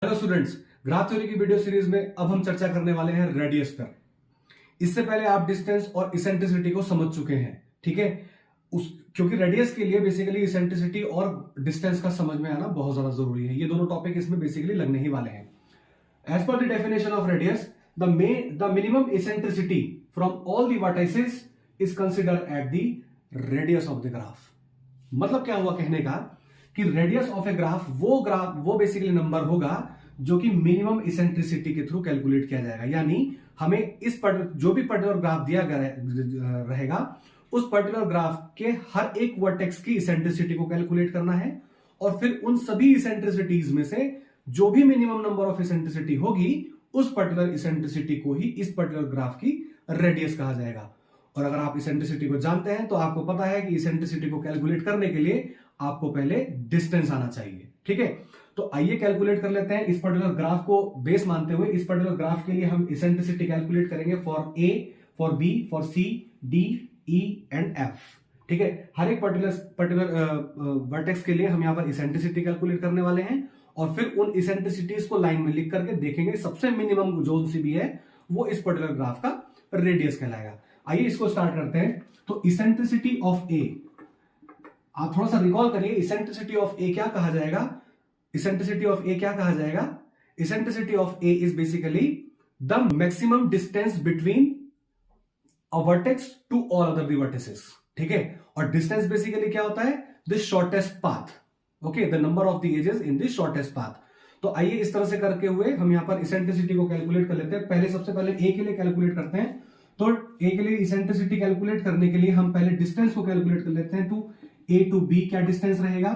Hello students, graph theory की video series में अब हम चर्चा करने वाले हैं रेडियस पर। इससे पहले आप डिस्टेंस और इसेंट्रिसिटी को समझ चुके हैं, ठीक है। क्योंकि रेडियस के लिए बेसिकली इसेंट्रिसिटी और डिस्टेंस का समझ में आना बहुत ज्यादा जरूरी है। ये दोनों टॉपिक इसमें बेसिकली लगने ही वाले हैं। As per the definition of radius, the minimum eccentricity from all the vertices is considered at the radius of the graph. मतलब क्या हुआ कहने का कि रेडियस ऑफ ए ग्राफ वो बेसिकली नंबर होगा जो कि मिनिमम इसेंट्रिसिटी के थ्रू कैलकुलेट किया जाएगा। यानी हमें जो भी पर्टिकुलर ग्राफ दिया गया रहेगा उस पर्टिकुलर ग्राफ के हर एक वर्टेक्स की इसेंट्रिसिटी को कैलकुलेट करना है और फिर उन सभी इसेंट्रिसिटीज में से जो भी मिनिमम नंबर ऑफ इसेंट्रिसिटी होगी उस पर्टिकुलर इसेंट्रिसिटी को ही इस पर्टिकुलर ग्राफ की रेडियस कहा जाएगा। और अगर आप इसेंट्रिसिटी को जानते हैं तो आपको पता है कि इसेंट्रिसिटी को कैलकुलेट करने के लिए आपको पहले डिस्टेंस आना चाहिए, ठीक है। तो आइए कैलकुलेट कर लेते हैं। इस पर्टिकुलर ग्राफ को बेस मानते हुए इस पर्टिकुलर ग्राफ के लिए हम इसेंट्रिसिटी कैलकुलेट करेंगे for A, for B, for C, D, E and F, ठीक है। हर एक पर्टिकुलर वर्टेक्स के लिए हम यहां पर इसेंट्रिसिटी कैलकुलेट करने वाले हैं और फिर उन इसेंट्रिसिटीज को लाइन में लिख करके देखेंगे सबसे मिनिमम जो सी भी है वो इस पर्टिकुलर ग्राफ का रेडियस कहलाएगा। आइए इसको स्टार्ट करते हैं। तो इसेंट्रिसिटी ऑफ ए, आप थोड़ा सा रिकॉल करिए, इसेंट्रिसिटी ऑफ ए क्या कहा जाएगा? इसेंट्रिसिटी ऑफ ए क्या कहा जाएगा? Eccentricity of A is basically the maximum distance between a vertex to all other vertices, ठीक है। और डिस्टेंस बेसिकली क्या होता है? The shortest path, okay, the number of the edges in the shortest path. तो आइए इस तरह से करके हुए हम यहां पर इसेंट्रिसिटी को कैलकुलेट कर लेते हैं। सबसे पहले ए के लिए कैलकुलेट करते हैं। तो ए के लिए इसेंट्रिसिटी कैलकुलेट करने के लिए हम पहले डिस्टेंस को कैलकुलेट कर लेते हैं। तो ए टू बी क्या डिस्टेंस रहेगा,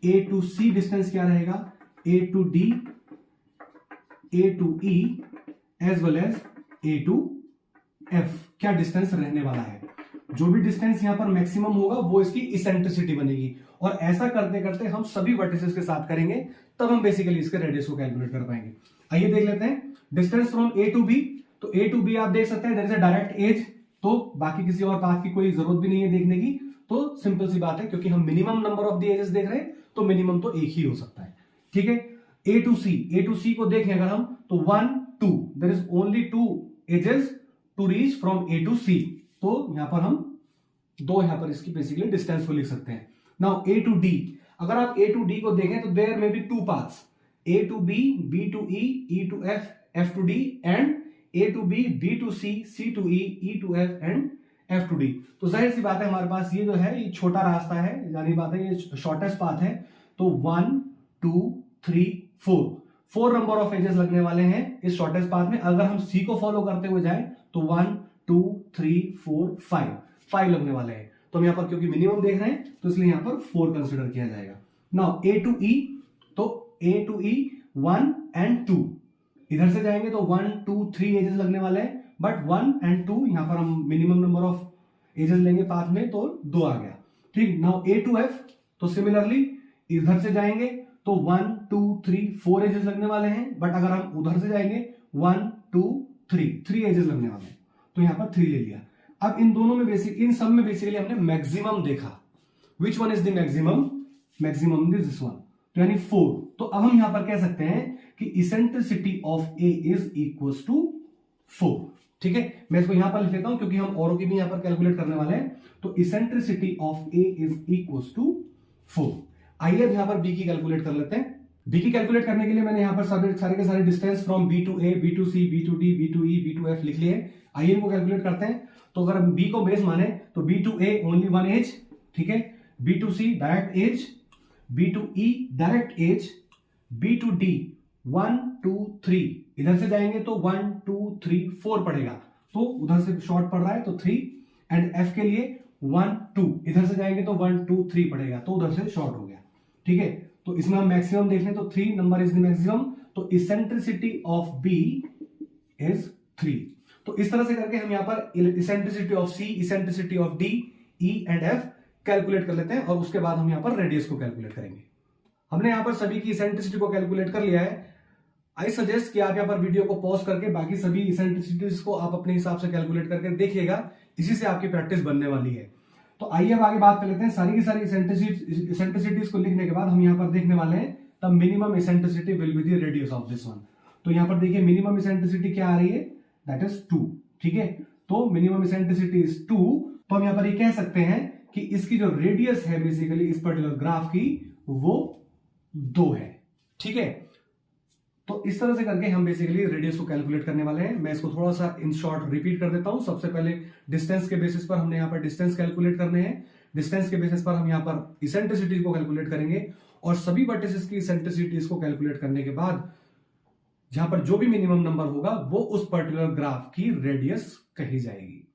ए टू सी डिस्टेंस क्या रहेगा, A to D, A to E as well as A to F क्या डिस्टेंस रहने वाला है। जो भी डिस्टेंस यहां पर मैक्सिमम होगा वो इसकी इसेंट्रिसिटी बनेगी। और ऐसा करते करते हम सभी वर्टिसेस के साथ करेंगे तब हम बेसिकली इसके रेडियस को कैलकुलेट कर पाएंगे। आइए देख लेते हैं distance from A to B. तो ए टू बी आप देख सकते हैं there is a direct edge, तो बाकी किसी और पाथ की कोई जरूरत भी नहीं है देखने की। तो सिंपल सी बात है, क्योंकि हम minimum number of the edges देख रहे हैं तो मिनिमम तो एक ही हो सकता है, ठीक है। ए टू सी को देखें अगर हम तो 1 2 there is only 2 edges to reach from A to C. तो यहां पर हम दो यहां पर इसकी बेसिकली डिस्टेंस को लिख सकते हैं। नाउ ए टू डी, अगर आप ए टू डी को देखें तो देयर में be 2 paths, A to B, B to E to F, F to D and A to B, B to C to E to F and F to D. तो जाहिर सी बात है हमारे पास ये जो है ये छोटा रास्ता है, यानी बात है ये शॉर्टेस्ट पाथ है। तो 1 2 3 4 नंबर ऑफ एजेस लगने वाले हैं इस शॉर्टेस्ट पाथ में। अगर हम सी को फॉलो करते हुए जाएं तो 1 2 3 4 5 लगने वाले हैं। तो हम यहां पर क्योंकि मिनिमम देख रहे हैं तो इसलिए यहां पर 4 कंसिडर किया जाएगा। नाउ ए टू ई, तो ए टू ई 1 एंड 2, इधर से जाएंगे तो 1 2 3 एजेस लगने वाले हैं, बट 1 एंड 2 यहां पर हम मिनिमम नंबर ऑफ एजेस लेंगे पाथ में तो 2 आ गया, ठीक। नाउ ए टू एफ, तो सिमिलरली इधर से जाएंगे तो 1 2 3 4 एजेस लगने वाले हैं, बट अगर हम उधर से जाएंगे 1 2 3 एजेस लगने वाले हैं, तो यहां पर 3 ले लिया। अब इन दोनों में इन सब में बेसिकली हमने मैक्सिमम देखा। Which one is the maximum this one, तो यानी 4। तो अब हम यहां पर कह सकते हैं कि eccentricity of A is equal to 4, ठीक है। मैं इसको यहां पर लिख लेता हूं क्योंकि हम औरों की भी यहां पर कैलकुलेट करने वाले हैं। तो eccentricity of A is equal to 4। आइए अब यहां पर बी की कैलकुलेट कर लेते हैं। बी की कैलकुलेट करने के लिए मैंने यहां पर सारे के सारे distance from B to A, B to C, B to D, B to E, B to F लिख लिए। आइए इनको कैलकुलेट करते हैं। तो अगर हम बी को बेस माने तो B to A only 1 edge, ठीक है। B to C direct edge, B to E direct edge, B to D 1 2 3, इधर से जाएंगे तो 1 2 3 4 पड़ेगा, तो उधर से शॉर्ट पड़ रहा है तो 3। एंड एफ के लिए 1 2, इधर से जाएंगे तो 1 2 3 पड़ेगा, तो उधर से शॉर्ट हो गया, ठीक है। तो इसमें हम मैक्सिमम देख लें तो 3 नंबर इज द मैक्सिमम। तो इसेंट्रिसिटी ऑफ बी इज 3। तो इस तरह से करके हम यहां पर eccentricity of C, eccentricity of D, E and F calculate कर लेते हैं और उसके बाद हम यहां पर रेडियस को कैलकुलेट करेंगे। हमने यहां पर सभी की इसेंट्रिसिटी को कैलकुलेट कर लिया है। आई सजेस्ट कि आप यहां पर वीडियो को पॉज करके बाकी सभी इसेंट्रिसिटीज को आप अपने हिसाब से कैलकुलेट करके देखिएगा, इसी से आपकी प्रैक्टिस बनने वाली है। तो आइए अब आगे बात कर लेते हैं। सारी की सारी इसेंट्रिसिटीज को लिखने के बाद हम यहां पर देखने वाले हैं the minimum eccentricity will be the radius of this one. तो यहां पर देखिए मिनिमम इसेंट्रिसिटी क्या आ रही है, दैट इज 2। ठीक है, तो मिनिमम इसेंट्रिसिटी इज 2। तो हम यहां पर ये कह सकते हैं कि इसकी जो रेडियस है बेसिकली इस पर्टिकुलर ग्राफ की वो 2 है। ठीक है, तो इस तरह से करके हम बेसिकली रेडियस को कैलकुलेट करने वाले हैं। मैं इसको थोड़ा सा इन शॉर्ट रिपीट कर देता हूं। सबसे पहले डिस्टेंस के बेसिस पर हमने यहां पर डिस्टेंस कैलकुलेट करने हैं। डिस्टेंस के बेसिस पर हम यहां पर इसेंट्रिसिटी को कैलकुलेट करेंगे और सभी वर्टिसेस की इसेंट्रिसिटीज को कैलकुलेट करने के बाद जहां पर जो भी मिनिमम नंबर होगा वो उस पर्टिकुलर ग्राफ की रेडियस कही जाएगी।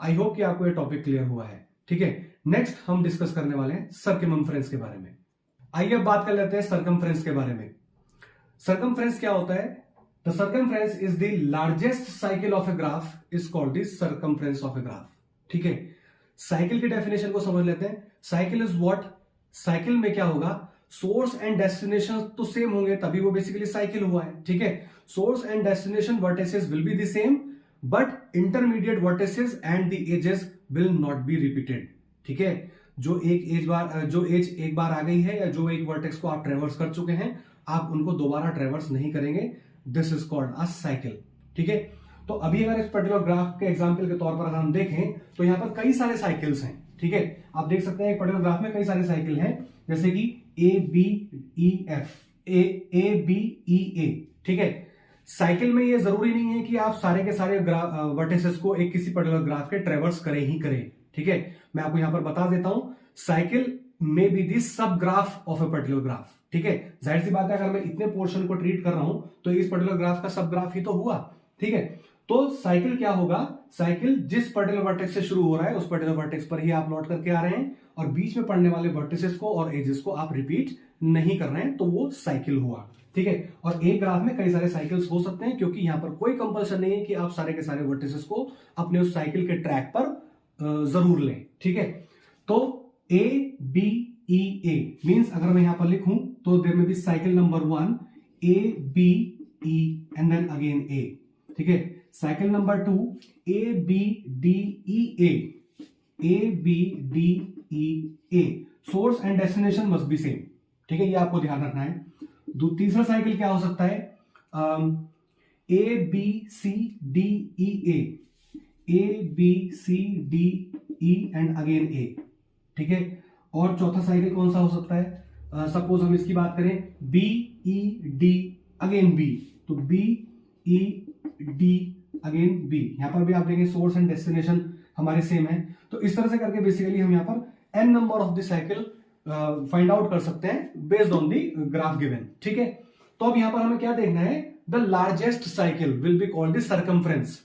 आई होप कि आपको यह टॉपिक क्लियर हुआ है। ठीक है, नेक्स्ट हम डिस्कस करने वाले हैं सर्कमफ्रेंस के बारे में। आइए अब बात कर लेते हैं सर्कमफ्रेंस के बारे में। सर्कमफ्रेंस क्या होता है? The circumference is the largest cycle of a graph is called the circumference of a graph. ठीक है, साइकिल की डेफिनेशन को समझ लेते हैं। Cycle is what? साइकिल में क्या होगा, सोर्स एंड डेस्टिनेशन तो सेम होंगे तभी वो बेसिकली साइकिल हुआ है। ठीक है, source and destination vertices will be the same but intermediate vertices and the edges will not be repeated. ठीक है, जो एज एक बार आ गई है या जो एक वर्टेक्स को आप ट्रेवर्स कर चुके हैं आप उनको दोबारा ट्रेवर्स नहीं करेंगे। This is called a cycle. ठीक है, तो अभी अगर इस पर्टिकुलर ग्राफ के एग्जांपल के तौर पर अगर हम देखें तो यहां पर कई सारे साइकिल्स हैं। ठीक है, आप देख सकते हैं एक पर्टिकुलर ग्राफ में कई सारे साइकिल हैं, जैसे कि ABEF, ABEA। ठीक है, साइकिल में ये जरूरी नहीं है कि आप सारे के सारे वर्टिसेस को एक किसी पर्टिकुलर ग्राफ के ट्रेवर्स करें ही करें। ठीक है, मैं आपको यहां पर बता देता हूं, साइकिल में बी दी सब graph of a particular graph. ठीक है, जाहिर सी बात है अगर मैं इतने पोर्शन को ट्रीट कर रहा हूं तो इस पर्टिकुलर ग्राफ का सब ग्राफ ही तो हुआ। ठीक है, तो साइकिल क्या होगा, साइकिल जिस पर्टिकुलर वर्टेक्स से शुरू हो रहा है उस पर्टिकुलर वर्टेक्स पर ही आप लौट करके आ रहे हैं और बीच में पड़ने वाले वर्टिसेस को और एजेस को आप रिपीट नहीं कर रहे हैं, तो वो साइकिल हुआ। ठीक है, और एक ग्राफ में कई सारे साइकिल्स हो सकते हैं क्योंकि यहां पर कोई कंपल्सन नहीं है कि आप सारे के सारे वर्टिसेस को अपने उस साइकिल के ट्रैक पर जरूर लें। ठीक है, तो ABEA मींस अगर मैं यहां पर लिखूं तो देयर में be cycle number 1 ABE and then again A। ठीक है, cycle number 2 ABDEA, ABDEA। Source and destination must be same. ठीक है, ये आपको ध्यान रखना है। तीसरा साइकिल क्या हो सकता है, ABCDEA, ABCDE and again A। ठीक है, और चौथा साइकिल कौन सा हो सकता है, सपोज हम इसकी बात करें BED अगेन B, तो BED अगेन B। यहां पर भी आप देखेंगे सोर्स एंड डेस्टिनेशन हमारे सेम है। तो इस तरह से करके बेसिकली हम यहां पर n number of the cycle find out कर सकते हैं based on the graph given. ठीक है, तो अब यहां पर हमें क्या देखना है, the largest cycle will be called the circumference.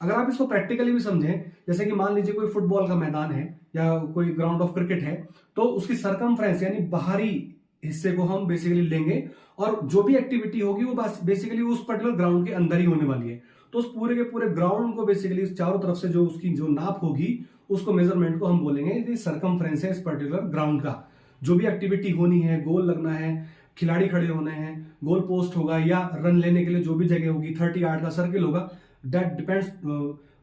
अगर आप इसको प्रैक्टिकली भी समझें, जैसे कि मान लीजिए कोई फुटबॉल का मैदान है या कोई ग्राउंड ऑफ क्रिकेट है, तो उसकी सर्कमफ्रेंस यानी बाहरी हिस्से को हम बेसिकली लेंगे और जो भी एक्टिविटी होगी वो बेसिकली उस पर्टिकुलर ग्राउंड के अंदर ही होने वाली है। तो उस पूरे के पूरे ग्राउंड को बेसिकली चारों तरफ से जो उसकी जो नाप होगी उसको मेजरमेंट को हम बोलेंगे सर्कमफ्रेंस है इस पर्टिकुलर ग्राउंड का। जो भी एक्टिविटी होनी है, गोल लगना है, खिलाड़ी खड़े होने हैं, गोल पोस्ट होगा या रन लेने के लिए जो भी जगह होगी, 30 यार्ड का सर्किल होगा, that depends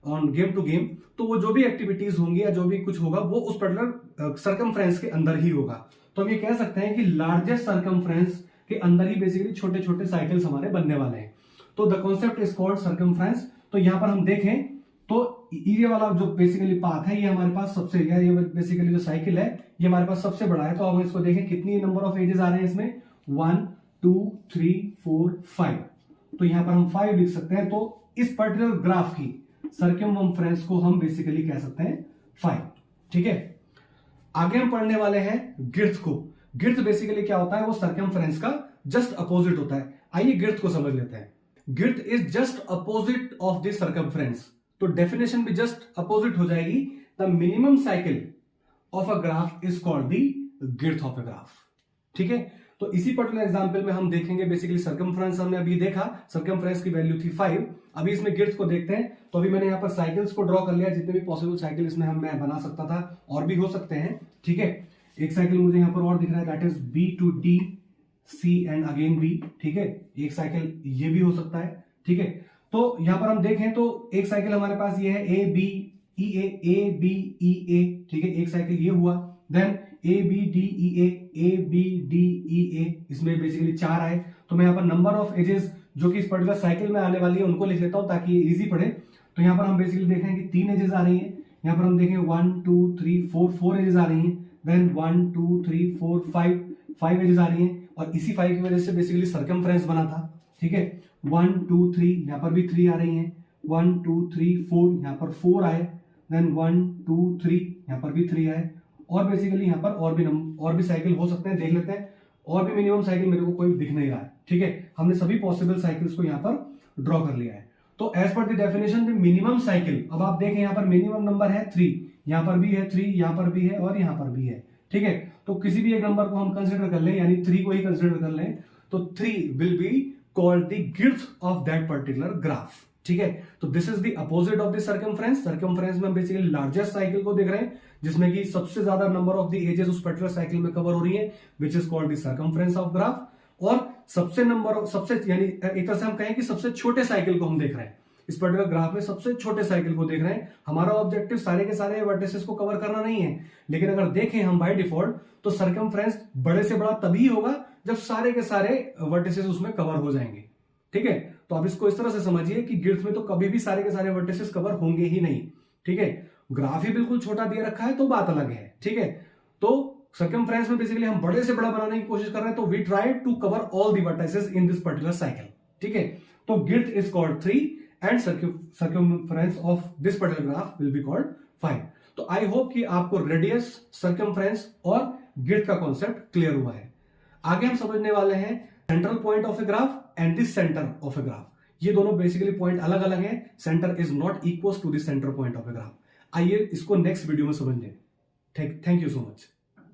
on game to game. तो वो जो भी एक्टिविटीज होंगी या जो भी कुछ होगा वो उस पर्टिकुलर सर्कमफ्रेंस के अंदर ही होगा। तो हम ये कह सकते हैं कि लार्जेस्ट सर्कमफ्रेंस के अंदर ही बेसिकली छोटे छोटे साइकिल्स हमारे बनने वाले हैं। तो the concept is called circumference. तो यहां पर हम देखें तो ये वाला जो बेसिकली पाथ है ये हमारे पास सबसे, ये बेसिकली जो साइकिल है ये हमारे पास सबसे बड़ा है। तो हम इसको देखें कितनी नंबर ऑफ एजेस आ रहे हैं इसमें, 1 2 3 4 5। तो यहां पर हम 5 लिख सकते हैं। तो इस पर्टिकुलर ग्राफ की सर्कमफ्रेंस को हम बेसिकली कह सकते हैं 5। ठीक है, आगे हम पढ़ने वाले हैं गिर्थ को। गिर्थ बेसिकली क्या होता है, वो सर्कमफ्रेंस का जस्ट अपोजिट होता है। आइए गिर्थ को समझ लेते हैं। Girth is just opposite of the circumference. तो डेफिनेशन भी जस्ट अपोजिट हो जाएगी। The minimum cycle of a graph is called the girth of a graph. ठीक है, तो इसी पर्टिकुलर एग्जांपल में हम देखेंगे बेसिकली सर्कमफ्रेंस हमने अभी देखा, सर्कमफ्रेंस की वैल्यू थी 5। अभी इसमें गिर्थ को देखते हैं। तो अभी मैंने यहां पर साइकिल्स को ड्रॉ कर लिया, जितने भी पॉसिबल साइकिल इसमें मैं बना सकता था, और भी हो सकते हैं। ठीक है, एक साइकिल मुझे यहां पर और दिख रहा है, that is B to D C and again B। ठीक है, एक साइकिल ये भी हो सकता है। ठीक है, तो यहां पर हम देखें तो एक साइकिल हमारे पास ये है ABEA। ठीक है, एक साइकिल ये हुआ। Then A B D E A, इसमें बेसिकली 4 आए। तो मैं यहाँ पर नंबर ऑफ एजेस जो कि इस पर्टिकुलर साइकिल में आने वाली है उनको लिख लेता हूं ताकि ये इजी पड़े। तो यहाँ पर हम बेसिकली देख रहे हैं कि 3 एजेस आ रही है। यहाँ पर हम देखें 1 2 3 4 एजेस आ रही हैं। देन 1 2 3 4 5 एजेस आ रही हैं, और इसी 5 की वजह से बेसिकली सर्कमफ्रेंस बना था। ठीक है, 1 2 3 यहाँ पर भी 3 आ रही हैं। 1 2 3 4 यहाँ पर 4 आए। देन 1 2 3 यहाँ पर भी 3 आए। और बेसिकली यहाँ पर और भी साइकिल हो सकते हैं, देख लेते हैं। और भी मिनिमम साइकिल मेरे को कोई दिख नहीं रहा है। ठीक है, हमने सभी पॉसिबल साइकिल्स को यहाँ पर ड्रॉ कर लिया है। तो as per the definition the minimum cycle, अब आप देखें यहाँ पर मिनिमम नंबर है 3, यहाँ पर भी है 3, यहाँ पर भी है और यहाँ पर भी है। ठीक है, तो किसी भी एक नंबर को हम कंसिडर कर लें, यानी 3 को ही कंसिडर कर लें, तो 3 will be called the girth of that particular graph. ठीक है, तो this is the opposite of the circumference. Circumference में हम बेसिकली लार्जेस्ट साइकिल को देख रहे हैं जिसमें कि सबसे ज्यादा नंबर ऑफ द एजेस उस पर्टिकुलर साइकिल में कवर हो रही है, which is called the circumference of graph. और सबसे यानी एक तरह से हम कहें कि सबसे छोटे साइकिल को हम देख रहे हैं इस पर्टिकुलर ग्राफ में, सबसे छोटे साइकिल को देख रहे हैं। हमारा ऑब्जेक्टिव सारे के सारे वर्टिसेस को कवर करना नहीं है, लेकिन अगर देखें हम बाय डिफॉल्ट तो सर्कमफ्रेंस बड़े से बड़ा तभी होगा जब सारे के सारे वर्टिसेस उसमें कवर हो जाएंगे। ठीक है, तो आप इसको इस तरह से समझिए कि गिर्थ में तो कभी भी सारे के सारे वर्टिसेस कवर होंगे ही नहीं। ठीक है, ग्राफ ही बिल्कुल छोटा दिया रखा है तो बात अलग है। ठीक है, तो सर्कमफ्रेंस में बेसिकली हम बड़े से बड़ा बनाने की कोशिश कर रहे हैं, तो we try to cover all the vertices in this particular cycle. ठीक है, तो girth is called 3 and circumference of this particular graph will be called 5। तो आई होप कि आपको रेडियस, सर्कमफ्रेंस और गिर्थ का कॉन्सेप्ट क्लियर हुआ है। आगे हम समझने वाले हैं central point of a graph and the centre of a graph. ये दोनों बेसिकली पॉइंट अलग अलग हैं। Centre is not equal to the centre point of a graph. आइए इसको नेक्स्ट वीडियो में समझ लें। Thank you so much.